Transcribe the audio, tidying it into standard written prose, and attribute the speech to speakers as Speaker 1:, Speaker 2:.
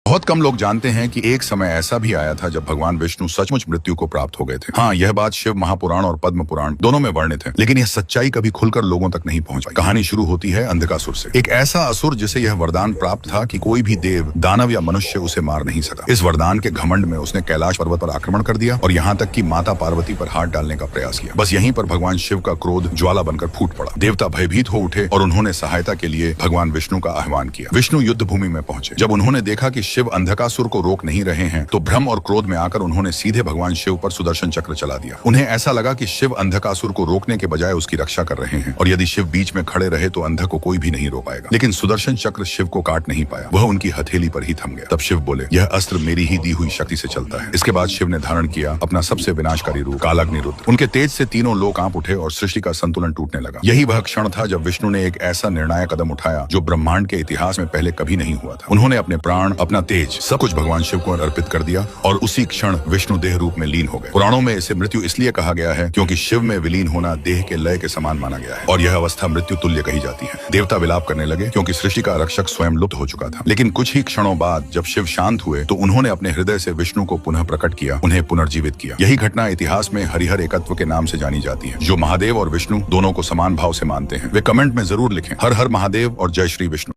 Speaker 1: बहुत कम लोग जानते हैं कि एक समय ऐसा भी आया था जब भगवान विष्णु सचमुच मृत्यु को प्राप्त हो गए थे। हाँ, यह बात शिव महापुराण और पद्म पुराण दोनों में वर्णित है, लेकिन यह सच्चाई कभी खुलकर लोगों तक नहीं पहुंच पाई। कहानी शुरू होती है अंधकासुर से, एक ऐसा असुर जिसे यह वरदान प्राप्त था कि कोई भी देव, दानव या मनुष्य उसे मार नहीं सका। इस वरदान के घमंड में उसने कैलाश पर्वत पर आक्रमण कर दिया और यहाँ तक कि माता पार्वती पर हाथ डालने का प्रयास किया। बस यहीं पर भगवान शिव का क्रोध ज्वाला बनकर फूट पड़ा। देवता भयभीत हो उठे और उन्होंने सहायता के लिए भगवान विष्णु का आह्वान किया। विष्णु युद्ध भूमि में पहुंचे। जब उन्होंने देखा कि शिव अंधकासुर को रोक नहीं रहे हैं, तो भ्रम और क्रोध में आकर उन्होंने सीधे भगवान शिव पर सुदर्शन चक्र चला दिया। उन्हें ऐसा लगा कि शिव अंधकासुर को रोकने के बजाय उसकी रक्षा कर रहे हैं, और यदि शिव बीच में खड़े रहे तो अंध को कोई भी नहीं रोक पाएगा। लेकिन सुदर्शन चक्र शिव को काट नहीं पाया, वह उनकी हथेली पर ही थम गया। तब शिव बोले, यह अस्त्र मेरी ही दी हुई शक्ति से चलता है। इसके बाद शिव ने धारण किया अपना सबसे विनाशकारी रूप कालाग्नि रुद्र। उनके तेज से तीनों लोक कांप उठे और सृष्टि का संतुलन टूटने लगा। यही वह क्षण था जब विष्णु ने एक ऐसा निर्णायक कदम उठाया जो ब्रह्मांड के इतिहास में पहले कभी नहीं हुआ था। उन्होंने अपने प्राण, अपना तेज, सब कुछ भगवान शिव को अर्पित कर दिया और उसी क्षण विष्णु देह रूप में लीन हो गए। पुराणों में इसे मृत्यु इसलिए कहा गया है क्योंकि शिव में विलीन होना देह के लय के समान माना गया है, और यह अवस्था मृत्यु तुल्य कही जाती है। देवता विलाप करने लगे क्योंकि सृष्टि का रक्षक स्वयं लुप्त हो चुका था। लेकिन कुछ ही क्षणों बाद जब शिव शांत हुए तो उन्होंने अपने हृदय से विष्णु को पुनः प्रकट किया, उन्हें पुनर्जीवित किया। यही घटना इतिहास में हरिहर एकत्व के नाम से जानी जाती है। जो महादेव और विष्णु दोनों को समान भाव से मानते हैं वे कमेंट में जरूर लिखें, हर हर महादेव और जय श्री विष्णु।